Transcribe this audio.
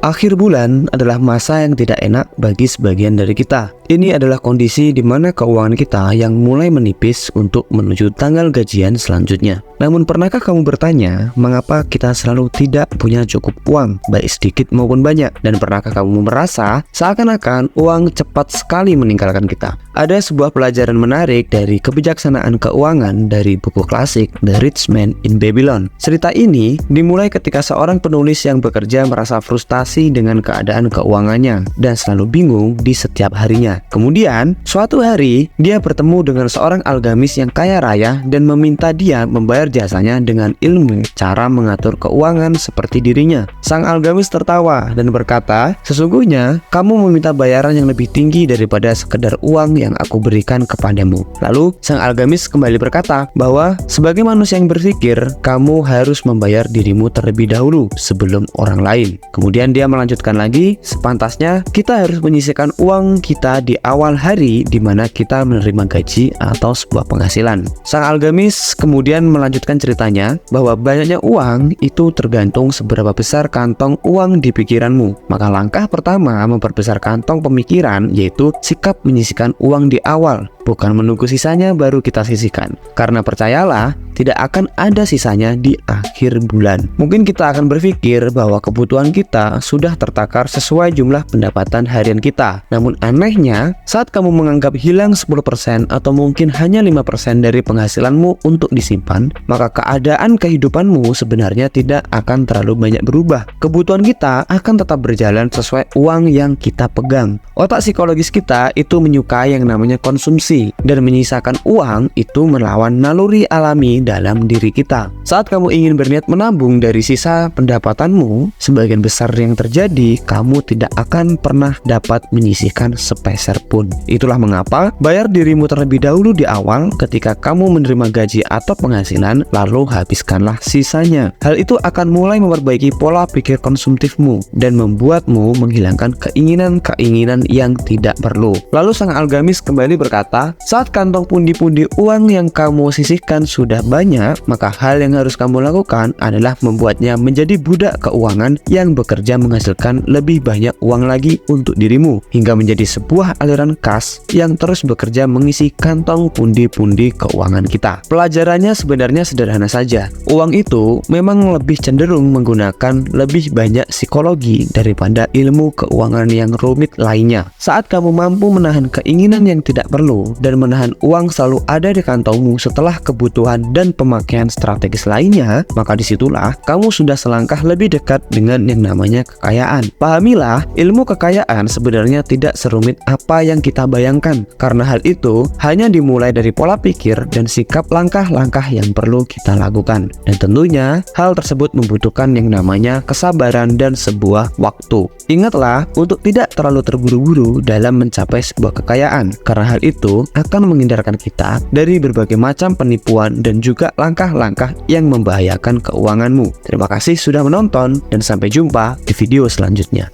Akhir bulan adalah masa yang tidak enak bagi sebagian dari kita. Ini adalah kondisi di mana keuangan kita yang mulai menipis untuk menuju tanggal gajian selanjutnya. Namun pernahkah kamu bertanya, mengapa kita selalu tidak punya cukup uang, baik sedikit maupun banyak? Dan pernahkah kamu merasa seakan-akan uang cepat sekali meninggalkan kita? Ada sebuah pelajaran menarik dari kebijaksanaan keuangan dari buku klasik The Rich Man in Babylon. Cerita ini dimulai ketika seorang penulis yang bekerja merasa frustasi dengan keadaan keuangannya dan selalu bingung di setiap harinya. Kemudian, suatu hari dia bertemu dengan seorang algamis yang kaya raya dan meminta dia membayar jasanya dengan ilmu cara mengatur keuangan seperti dirinya. Sang algamis tertawa dan berkata, "Sesungguhnya kamu meminta bayaran yang lebih tinggi daripada sekedar uang yang aku berikan kepadamu." Lalu sang algamis kembali berkata bahwa sebagai manusia yang berpikir, kamu harus membayar dirimu terlebih dahulu sebelum orang lain. Kemudian dia melanjutkan lagi, sepantasnya kita harus menyisihkan uang kita di awal hari di mana kita menerima gaji atau sebuah penghasilan. Sang algamis kemudian melanjutkan ceritanya bahwa banyaknya uang itu tergantung seberapa besar kantong uang di pikiranmu. Maka langkah pertama memperbesar kantong pemikiran yaitu sikap menyisihkan uang di awal, bukan menunggu sisanya baru kita sisihkan. Karena percayalah, tidak akan ada sisanya di akhir bulan. Mungkin kita akan berpikir bahwa kebutuhan kita sudah tertakar sesuai jumlah pendapatan harian kita. Namun anehnya, saat kamu menganggap hilang 10% atau mungkin hanya 5% dari penghasilanmu untuk disimpan, maka keadaan kehidupanmu sebenarnya tidak akan terlalu banyak berubah. Kebutuhan kita akan tetap berjalan sesuai uang yang kita pegang. Otak psikologis kita itu menyukai yang namanya konsumsi, dan menyisakan uang itu melawan naluri alami dalam diri kita. Saat kamu ingin berniat menabung dari sisa pendapatanmu, sebagian besar yang terjadi, kamu tidak akan pernah dapat menyisihkan sepeser pun. Itulah mengapa bayar dirimu terlebih dahulu di awal ketika kamu menerima gaji atau penghasilan, lalu habiskanlah sisanya. Hal itu akan mulai memperbaiki pola pikir konsumtifmu dan membuatmu menghilangkan keinginan-keinginan yang tidak perlu. Lalu sang algamis kembali berkata, saat kantong pundi-pundi uang yang kamu sisihkan sudah banyak, maka hal yang harus kamu lakukan adalah membuatnya menjadi budak keuangan yang bekerja menghasilkan lebih banyak uang lagi untuk dirimu, hingga menjadi sebuah aliran kas yang terus bekerja mengisi kantong pundi-pundi keuangan kita. Pelajarannya sebenarnya sederhana saja. Uang itu memang lebih cenderung menggunakan lebih banyak psikologi daripada ilmu keuangan yang rumit lainnya. Saat kamu mampu menahan keinginan yang tidak perlu dan menahan uang selalu ada di kantongmu setelah kebutuhan dan pemakaian strategis lainnya, maka disitulah kamu sudah selangkah lebih dekat dengan yang namanya kekayaan. Pahamilah, ilmu kekayaan sebenarnya tidak serumit apa yang kita bayangkan. Karena hal itu hanya dimulai dari pola pikir dan sikap langkah-langkah yang perlu kita lakukan. Dan tentunya hal tersebut membutuhkan yang namanya kesabaran dan sebuah waktu. Ingatlah untuk tidak terlalu terburu-buru dalam mencapai sebuah kekayaan, karena hal itu akan menghindarkan kita dari berbagai macam penipuan dan juga langkah-langkah yang membahayakan keuanganmu. Terima kasih sudah menonton dan sampai jumpa di video selanjutnya.